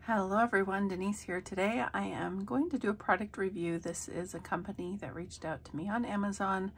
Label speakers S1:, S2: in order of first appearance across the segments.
S1: Hello everyone, Denise here. Today I am going to do a product review. This is a company that reached out to me on Amazon,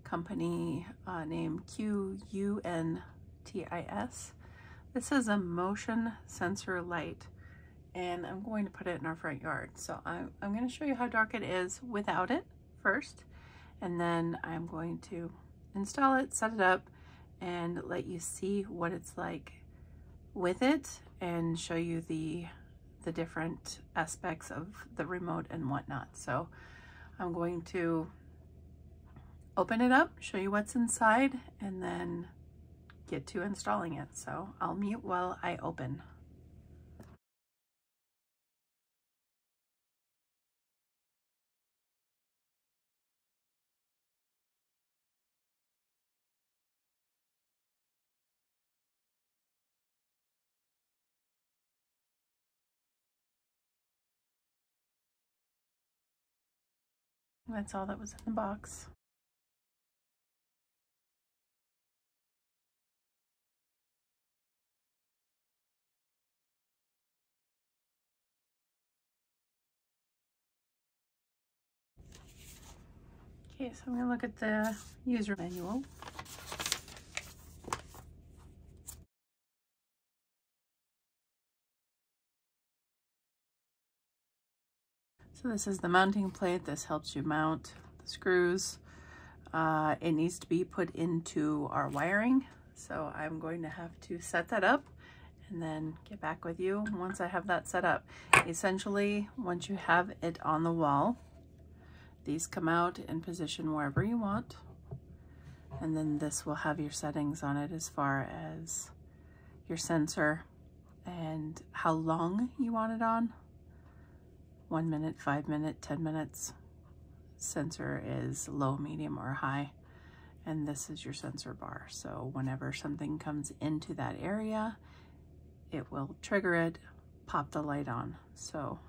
S1: company named Quntis. This is a motion sensor light and I'm going to put it in our front yard. So I'm going to show you how dark it is without it first, and then I'm going to install it, set it up, and let you see what it's like with it and show you the different aspects of the remote and whatnot. So I'm going to open it up, show you what's inside, and then get to installing it. So I'll mute while I open. That's all that was in the box. Okay, so I'm going to look at the user manual. So this is the mounting plate. This helps you mount the screws. It needs to be put into our wiring. So I'm going to have to set that up and then get back with you once I have that set up. Essentially, once you have it on the wall, these come out and position wherever you want. And then this will have your settings on it as far as your sensor and how long you want it on. 1 minute, 5 minutes, 10 minutes. Sensor is low, medium, or high. And this is your sensor bar. So whenever something comes into that area, it will trigger it, pop the light on. So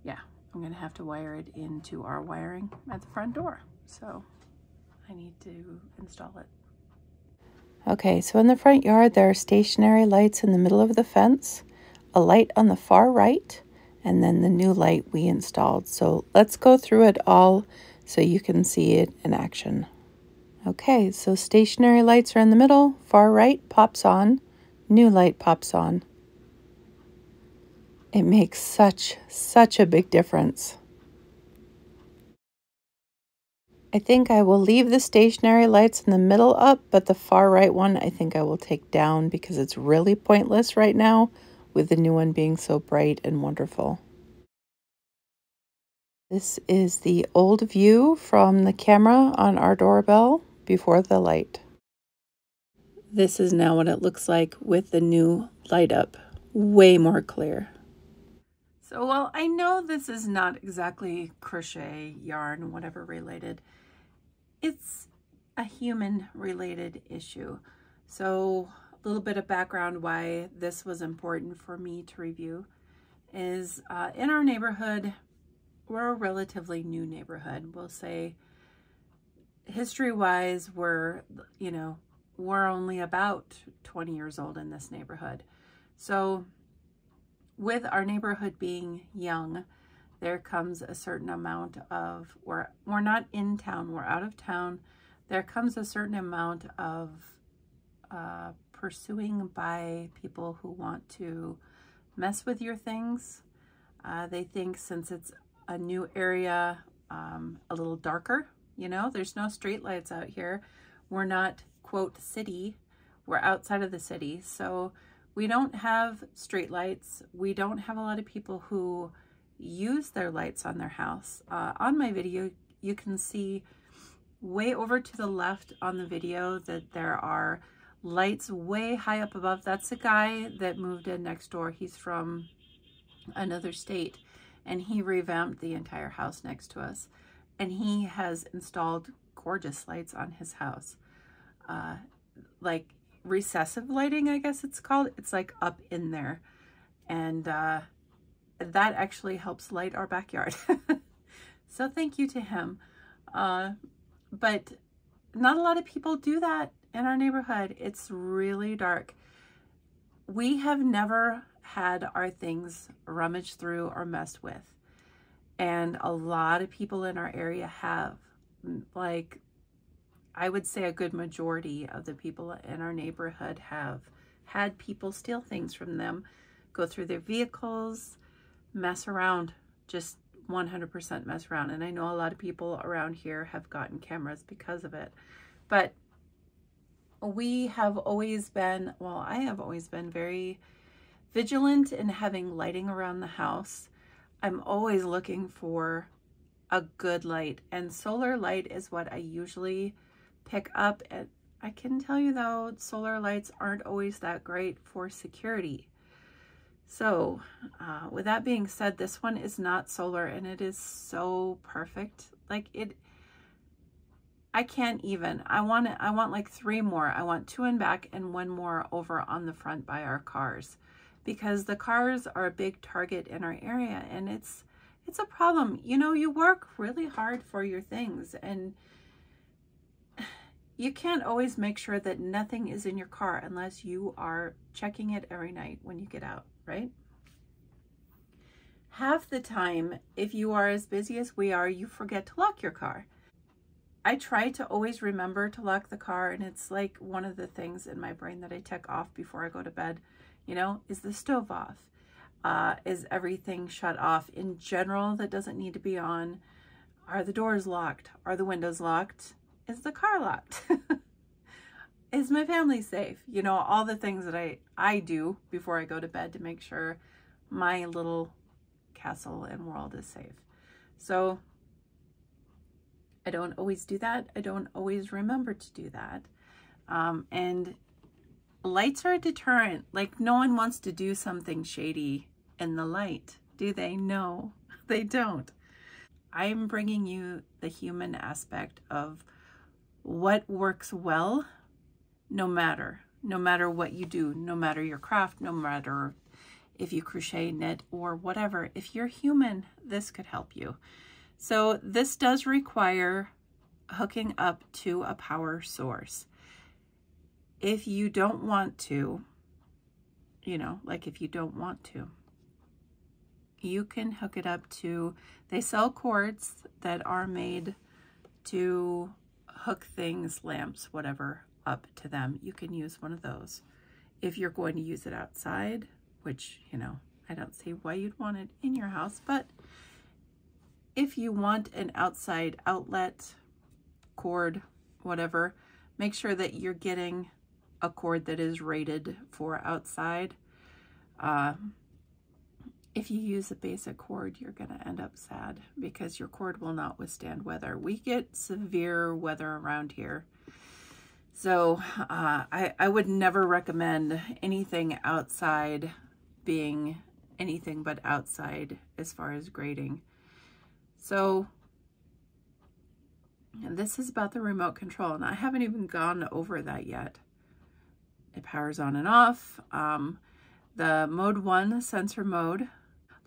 S1: yeah, I'm gonna have to wire it into our wiring at the front door. So I need to install it. Okay, so in the front yard, there are stationary lights in the middle of the fence, a light on the far right, and then the new light we installed. So let's go through it all so you can see it in action. Okay, so stationary lights are in the middle, far right pops on, new light pops on. It makes such a big difference. I think I will leave the stationary lights in the middle up, but the far right one I think I will take down because it's really pointless right now with the new one being so bright and wonderful. This is the old view from the camera on our doorbell before the light. This is now what it looks like with the new light up. Way more clear. So while I know this is not exactly crochet, yarn, whatever related, it's a human related issue. So a little bit of background why this was important for me to review is in our neighborhood, we're a relatively new neighborhood. We'll say history-wise, we're only about 20 years old in this neighborhood. So with our neighborhood being young, there comes a certain amount of, we're not in town, we're out of town. There comes a certain amount of pursuing by people who want to mess with your things. They think since it's a new area, a little darker, there's no street lights out here. We're not, quote, city. We're outside of the city. So we don't have street lights. We don't have a lot of people who use their lights on their house. On my video, you can see way over to the left on the video that there are lights way high up above. That's the guy that moved in next door. He's from another state and he revamped the entire house next to us. And he has installed gorgeous lights on his house. Like recessive lighting, I guess it's called. It's like up in there. And that actually helps light our backyard. So thank you to him. But not a lot of people do that in our neighborhood. It's really dark. We have never had our things rummaged through or messed with. And a lot of people in our area have. Like, I would say a good majority of the people in our neighborhood have had people steal things from them, go through their vehicles, mess around, just 100% mess around. And I know a lot of people around here have gotten cameras because of it. But we have always been, well, I have always been very vigilant in having lighting around the house. I'm always looking for a good light, and solar light is what I usually pick up. And I can tell you though, solar lights aren't always that great for security. So with that being said, this one is not solar, and it is so perfect. Like, I can't even. I want like 3 more. I want 2 in back and 1 more over on the front by our cars, because the cars are a big target in our area, and it's a problem. You know, you work really hard for your things, and you can't always make sure that nothing is in your car unless you are checking it every night when you get out, right? Half the time, if you are as busy as we are, you forget to lock your car. I try to always remember to lock the car, and it's like one of the things in my brain that I check off before I go to bed. You know, is the stove off? Is everything shut off in general that doesn't need to be on? Are the doors locked? Are the windows locked? Is the car locked? Is my family safe? You know, all the things that I do before I go to bed to make sure my little castle and world is safe. So I don't always do that. I don't always remember to do that. And lights are a deterrent. Like, no one wants to do something shady in the light, do they? No, they don't. I'm bringing you the human aspect of what works well, no matter what you do, no matter your craft, no matter if you crochet, knit, or whatever. If you're human, this could help you. So this does require hooking up to a power source. If you don't want to, you know, like if you don't want to, you can hook it up to, they sell cords that are made to hook things, lamps, whatever, up to them. You can use one of those. If you're going to use it outside, which, you know, I don't see why you'd want it in your house, but if you want an outside outlet, cord, whatever, make sure that you're getting a cord that is rated for outside. If you use a basic cord, you're going to end up sad because your cord will not withstand weather. We get severe weather around here. So I would never recommend anything outside being anything but outside as far as grading. So and this is about the remote control, and I haven't even gone over that yet. It powers on and off. The mode 1 sensor mode.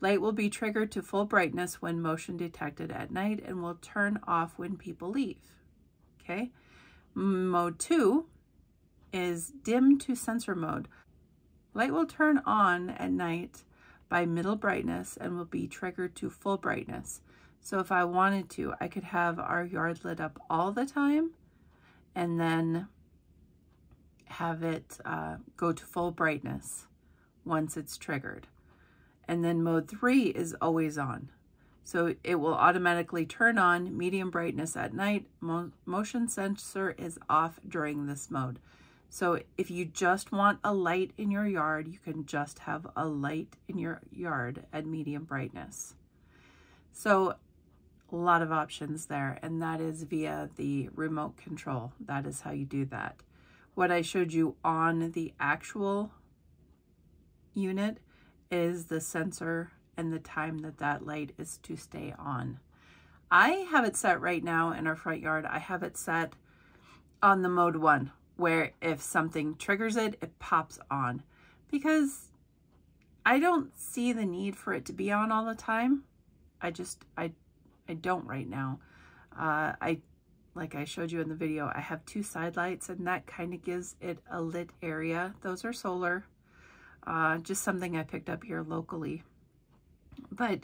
S1: Light will be triggered to full brightness when motion detected at night and will turn off when people leave. Okay. Mode 2 is dim to sensor mode. Light will turn on at night by middle brightness and will be triggered to full brightness. So if I wanted to, I could have our yard lit up all the time and then have it go to full brightness once it's triggered. And then mode 3 is always on. So it will automatically turn on medium brightness at night. Motion sensor is off during this mode. So if you just want a light in your yard, you can just have a light in your yard at medium brightness. So a lot of options there, and that is via the remote control. That is how you do that. What I showed you on the actual unit is the sensor and the time that that light is to stay on. I have it set right now in our front yard. I have it set on the mode 1, where if something triggers it, it pops on, because I don't see the need for it to be on all the time. I don't right now. Like I showed you in the video, I have 2 side lights, and that kind of gives it a lit area. Those are solar. just something I picked up here locally. But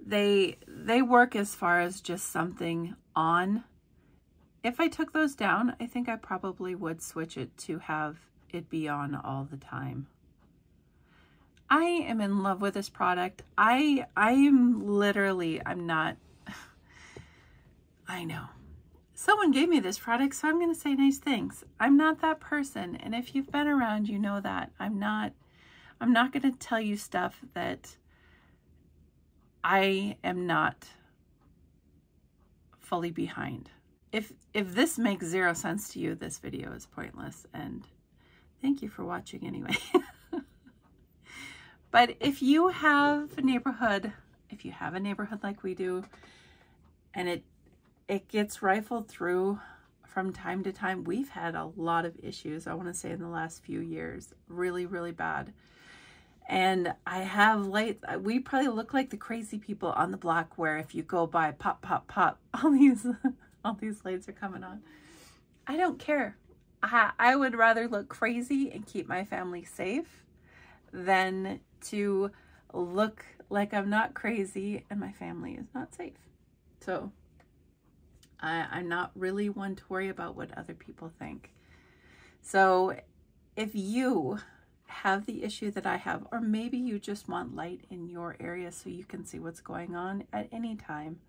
S1: they work as far as just something on. If I took those down, I think I probably would switch it to have it be on all the time. I am in love with this product. I'm not, I know. Someone gave me this product, so I'm going to say nice things. I'm not that person. And if you've been around, you know that. I'm not going to tell you stuff that I am not fully behind. If this makes 0 sense to you, this video is pointless. And thank you for watching anyway. But if you have a neighborhood like we do, and it gets rifled through from time to time. We've had a lot of issues, I want to say, in the last few years. Really, really bad. And I have lights. We probably look like the crazy people on the block where if you go by, pop, pop, pop, all these lights are coming on. I don't care. I would rather look crazy and keep my family safe than to look like I'm not crazy and my family is not safe. So I'm not really one to worry about what other people think. So if you have the issue that I have, or maybe you just want light in your area so you can see what's going on at any time,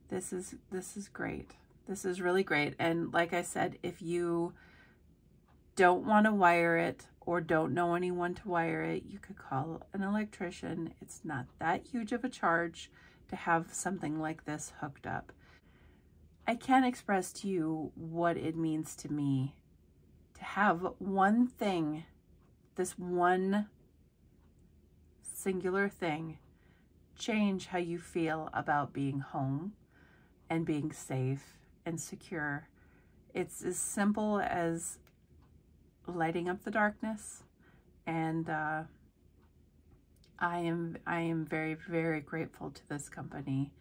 S1: this is great. This is really great. And like I said, if you don't want to wire it or don't know anyone to wire it, you could call an electrician. It's not that huge of a charge to have something like this hooked up. I can't express to you what it means to me to have one thing, this one singular thing, change how you feel about being home and being safe and secure. It's as simple as lighting up the darkness, and I am very, very grateful to this company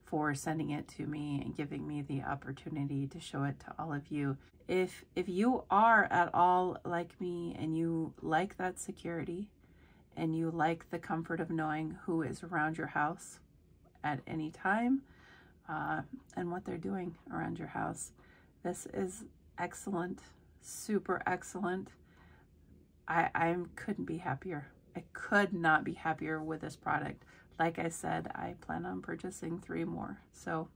S1: for sending it to me and giving me the opportunity to show it to all of you. If you are at all like me and you like that security and you like the comfort of knowing who is around your house at any time and what they're doing around your house, this is excellent, super excellent. I couldn't be happier. I could not be happier with this product. Like I said, I plan on purchasing 3 more. So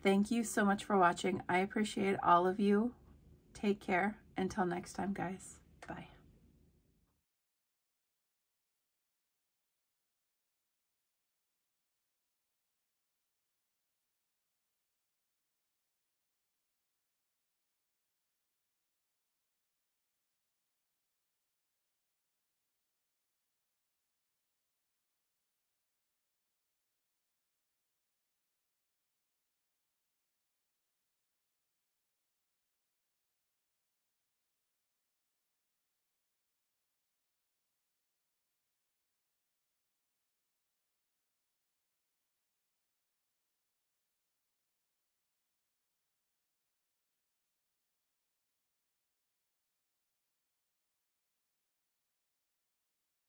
S1: thank you so much for watching. I appreciate all of you. Take care. Until next time, guys. Bye.